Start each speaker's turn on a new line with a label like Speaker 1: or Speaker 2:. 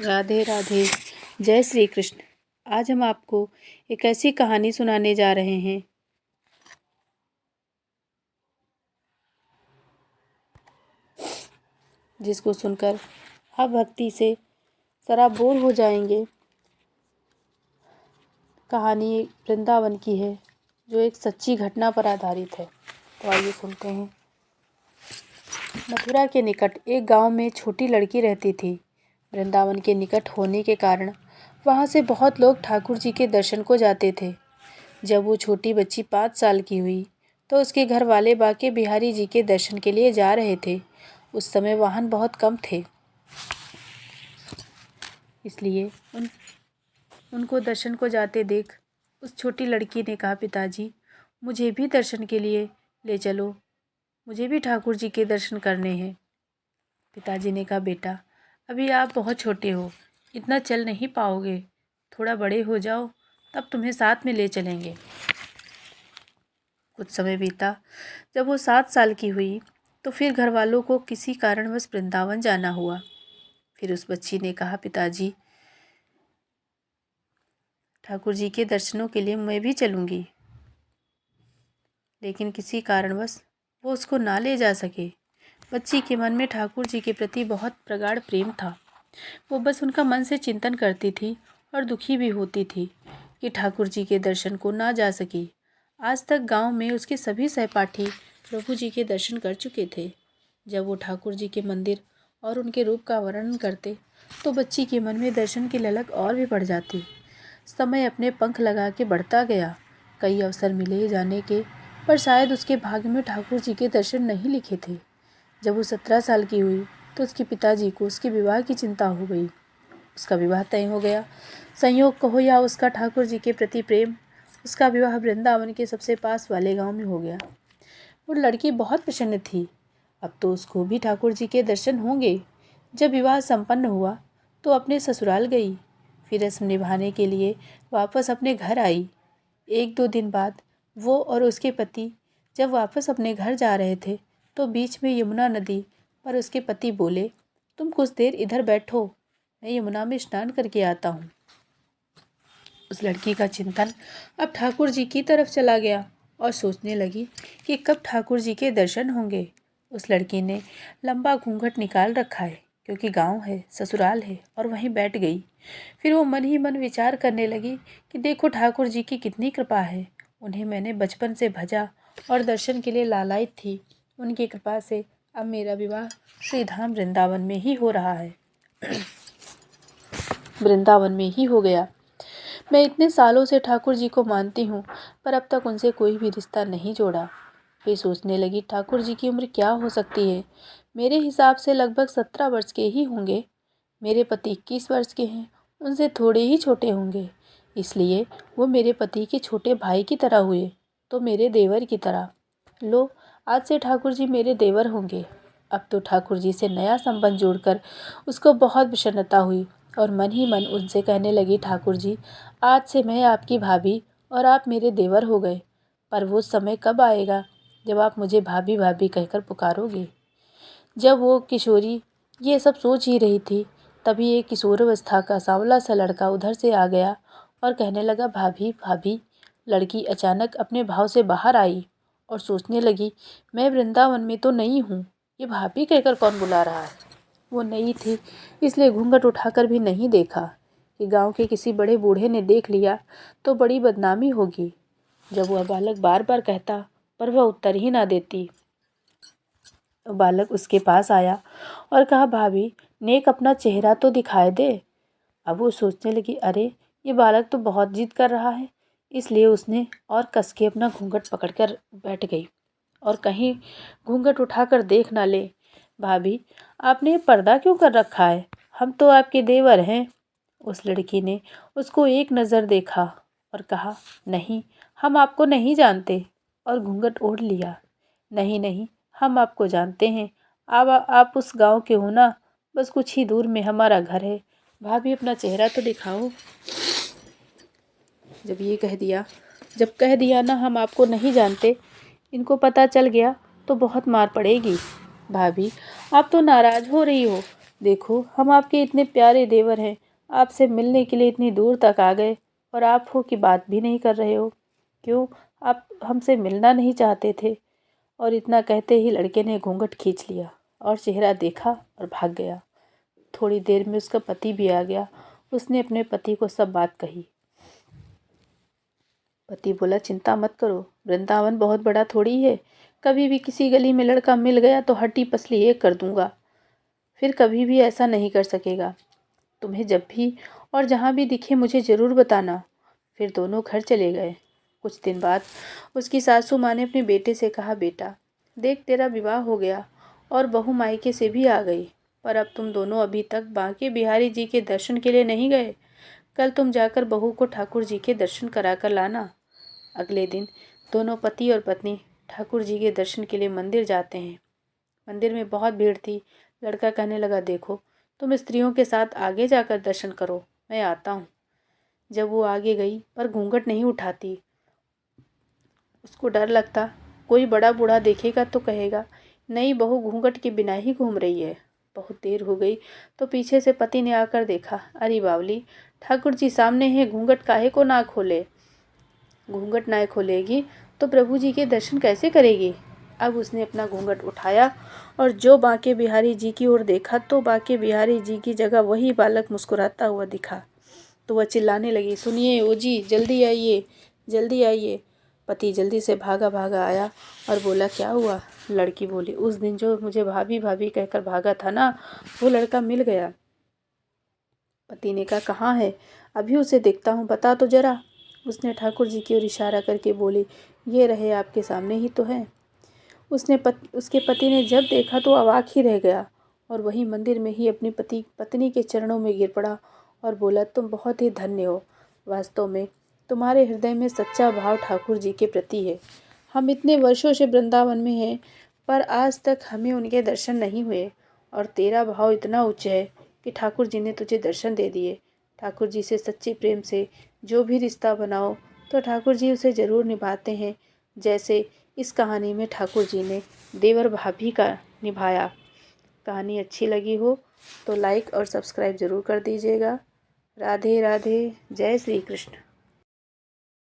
Speaker 1: राधे राधे। जय श्री कृष्ण। आज हम आपको एक ऐसी कहानी सुनाने जा रहे हैं जिसको सुनकर आप भक्ति से सराबोर हो जाएंगे। कहानी वृंदावन की है जो एक सच्ची घटना पर आधारित है। तो आइए सुनते हैं। मथुरा के निकट एक गांव में छोटी लड़की रहती थी। वृंदावन के निकट होने के कारण वहां से बहुत लोग ठाकुर जी के दर्शन को जाते थे। जब वो छोटी बच्ची 5 साल की हुई तो उसके घर वाले बांके बिहारी जी के दर्शन के लिए जा रहे थे। उस समय वाहन बहुत कम थे, इसलिए उनको दर्शन को जाते देख उस छोटी लड़की ने कहा, पिताजी मुझे भी दर्शन के लिए ले चलो, मुझे भी ठाकुर जी के दर्शन करने हैं। पिताजी ने कहा, बेटा अभी आप बहुत छोटे हो, इतना चल नहीं पाओगे, थोड़ा बड़े हो जाओ तब तुम्हें साथ में ले चलेंगे। कुछ समय बीता। जब वो 7 साल की हुई तो फिर घर वालों को किसी कारणवश वृंदावन जाना हुआ। फिर उस बच्ची ने कहा, पिताजी ठाकुर जी के दर्शनों के लिए मैं भी चलूँगी। लेकिन किसी कारणवश वो उसको ना ले जा सके। बच्ची के मन में ठाकुर जी के प्रति बहुत प्रगाढ़ प्रेम था। वो बस उनका मन से चिंतन करती थी और दुखी भी होती थी कि ठाकुर जी के दर्शन को ना जा सकी। आज तक गांव में उसके सभी सहपाठी प्रभु जी के दर्शन कर चुके थे। जब वो ठाकुर जी के मंदिर और उनके रूप का वर्णन करते तो बच्ची के मन में दर्शन की ललक और भी बढ़ जाती। समय अपने पंख लगा के बढ़ता गया। कई अवसर मिले जाने के, पर शायद उसके भाग्य में ठाकुर जी के दर्शन नहीं लिखे थे। जब वो 17 साल की हुई तो उसके पिताजी को उसके विवाह की चिंता हो गई। उसका विवाह तय हो गया। संयोग कहो या उसका ठाकुर जी के प्रति प्रेम, उसका विवाह वृंदावन के सबसे पास वाले गांव में हो गया। वो लड़की बहुत प्रसन्न थी, अब तो उसको भी ठाकुर जी के दर्शन होंगे। जब विवाह संपन्न हुआ तो अपने ससुराल गई, फिर रस्म निभाने के लिए वापस अपने घर आई। 1-2 दिन बाद वो और उसके पति जब वापस अपने घर जा रहे थे तो बीच में यमुना नदी पर उसके पति बोले, तुम कुछ देर इधर बैठो, मैं यमुना में स्नान करके आता हूँ। उस लड़की का चिंतन अब ठाकुर जी की तरफ चला गया और सोचने लगी कि कब ठाकुर जी के दर्शन होंगे। उस लड़की ने लंबा घूंघट निकाल रखा है क्योंकि गांव है, ससुराल है, और वहीं बैठ गई। फिर वो मन ही मन विचार करने लगी कि देखो ठाकुर जी की कितनी कृपा है, उन्हें मैंने बचपन से भजा और दर्शन के लिए लालायित थी। उनकी कृपा से अब मेरा विवाह श्रीधाम वृंदावन में ही हो रहा है, वृंदावन में ही हो गया। मैं इतने सालों से ठाकुर जी को मानती हूँ, पर अब तक उनसे कोई भी रिश्ता नहीं जोड़ा। फिर सोचने लगी, ठाकुर जी की उम्र क्या हो सकती है। मेरे हिसाब से लगभग 17 वर्ष के ही होंगे। मेरे पति 21 वर्ष के हैं, उनसे थोड़े ही छोटे होंगे, इसलिए वो मेरे पति के छोटे भाई की तरह हुए, तो मेरे देवर की तरह। लो, आज से ठाकुर जी मेरे देवर होंगे। अब तो ठाकुर जी से नया संबंध जोड़कर उसको बहुत प्रसन्नता हुई और मन ही मन उनसे कहने लगी, ठाकुर जी आज से मैं आपकी भाभी और आप मेरे देवर हो गए। पर वो समय कब आएगा जब आप मुझे भाभी भाभी कहकर पुकारोगे। जब वो किशोरी ये सब सोच ही रही थी, तभी एक किशोरावस्था का सांवला सा लड़का उधर से आ गया और कहने लगा, भाभी भाभी। लड़की अचानक अपने भाव से बाहर आई और सोचने लगी, मैं वृंदावन में तो नई हूँ, ये भाभी कहकर कौन बुला रहा है। वो नई थी इसलिए घूंघट उठाकर भी नहीं देखा कि गांव के किसी बड़े बूढ़े ने देख लिया तो बड़ी बदनामी होगी। जब वह बालक बार बार कहता पर वह उत्तर ही ना देती, तो बालक उसके पास आया और कहा, भाभी नेक अपना चेहरा तो दिखाए दे। अब वो सोचने लगी, अरे ये बालक तो बहुत जिद कर रहा है, इसलिए उसने और कस के अपना घूंघट पकड़कर बैठ गई और कहीं घूंघट उठाकर देख ना ले। भाभी आपने ये पर्दा क्यों कर रखा है, हम तो आपके देवर हैं। उस लड़की ने उसको एक नज़र देखा और कहा, नहीं हम आपको नहीं जानते, और घूंघट ओढ़ लिया। नहीं नहीं, हम आपको जानते हैं, आप उस गांव के हो ना, बस कुछ ही दूर में हमारा घर है, भाभी अपना चेहरा तो दिखाओ। जब कह दिया ना हम आपको नहीं जानते, इनको पता चल गया तो बहुत मार पड़ेगी। भाभी आप तो नाराज़ हो रही हो, देखो, हम आपके इतने प्यारे देवर हैं, आपसे मिलने के लिए इतनी दूर तक आ गए और आप हो कि बात भी नहीं कर रहे हो। क्यों, आप हमसे मिलना नहीं चाहते थे? और इतना कहते ही लड़के ने घूंघट खींच लिया और चेहरा देखा और भाग गया। थोड़ी देर में उसका पति भी आ गया। उसने अपने पति को सब बात कही। पति बोला, चिंता मत करो, वृंदावन बहुत बड़ा थोड़ी है। कभी भी किसी गली में लड़का मिल गया तो हड्डी पसली एक कर दूंगा, फिर कभी भी ऐसा नहीं कर सकेगा। तुम्हें जब भी और जहाँ भी दिखे मुझे ज़रूर बताना। फिर दोनों घर चले गए। कुछ दिन बाद उसकी सासू माँ ने अपने बेटे से कहा, बेटा देख, तेरा विवाह हो गया और बहू मायके से भी आ गई, पर अब तुम दोनों अभी तक बांके बिहारी जी के दर्शन के लिए नहीं गए। कल तुम जाकर बहू को ठाकुर जी के दर्शन करा कर लाना। अगले दिन दोनों पति और पत्नी ठाकुर जी के दर्शन के लिए मंदिर जाते हैं। मंदिर में बहुत भीड़ थी। लड़का कहने लगा, देखो तुम स्त्रियों के साथ आगे जाकर दर्शन करो, मैं आता हूँ। जब वो आगे गई पर घूंघट नहीं उठाती। उसको डर लगता, कोई बड़ा बूढ़ा देखेगा तो कहेगा, नई बहू घूंघट के बिना ही घूम रही है। बहुत देर हो गई तो पीछे से पति ने आकर देखा, अरे बावली, ठाकुर जी सामने है, घूंघट काहे को ना खोले। घूंघट ना खोलेगी तो प्रभु जी के दर्शन कैसे करेगी। अब उसने अपना घूंघट उठाया और जो बांके बिहारी जी की ओर देखा तो बांके बिहारी जी की जगह वही बालक मुस्कुराता हुआ दिखा। तो वह चिल्लाने लगी, सुनिए ओ जी, जल्दी आइए, जल्दी आइए। पति जल्दी से भागा भागा आया और बोला, क्या हुआ। लड़की बोली, उस दिन जो मुझे भाभी भाभी कहकर भागा था ना, वो लड़का मिल गया। पति ने कहा, कहाँ है, अभी उसे देखता हूँ, बता तो जरा। उसने ठाकुर जी की ओर इशारा करके बोली, ये रहे, आपके सामने ही तो है। उसके पति ने जब देखा तो अवाक ही रह गया और वहीं मंदिर में ही अपनी पत्नी के चरणों में गिर पड़ा और बोला, तुम बहुत ही धन्य हो। वास्तव में तुम्हारे हृदय में सच्चा भाव ठाकुर जी के प्रति है। हम इतने वर्षों से वृंदावन में हैं, पर आज तक हमें उनके दर्शन नहीं हुए, और तेरा भाव इतना उच्च है कि ठाकुर जी ने तुझे दर्शन दे दिए। ठाकुर जी से सच्चे प्रेम से जो भी रिश्ता बनाओ तो ठाकुर जी उसे ज़रूर निभाते हैं, जैसे इस कहानी में ठाकुर जी ने देवर भाभी का निभाया। कहानी अच्छी लगी हो तो लाइक और सब्सक्राइब ज़रूर कर दीजिएगा। राधे राधे, जय श्री कृष्ण।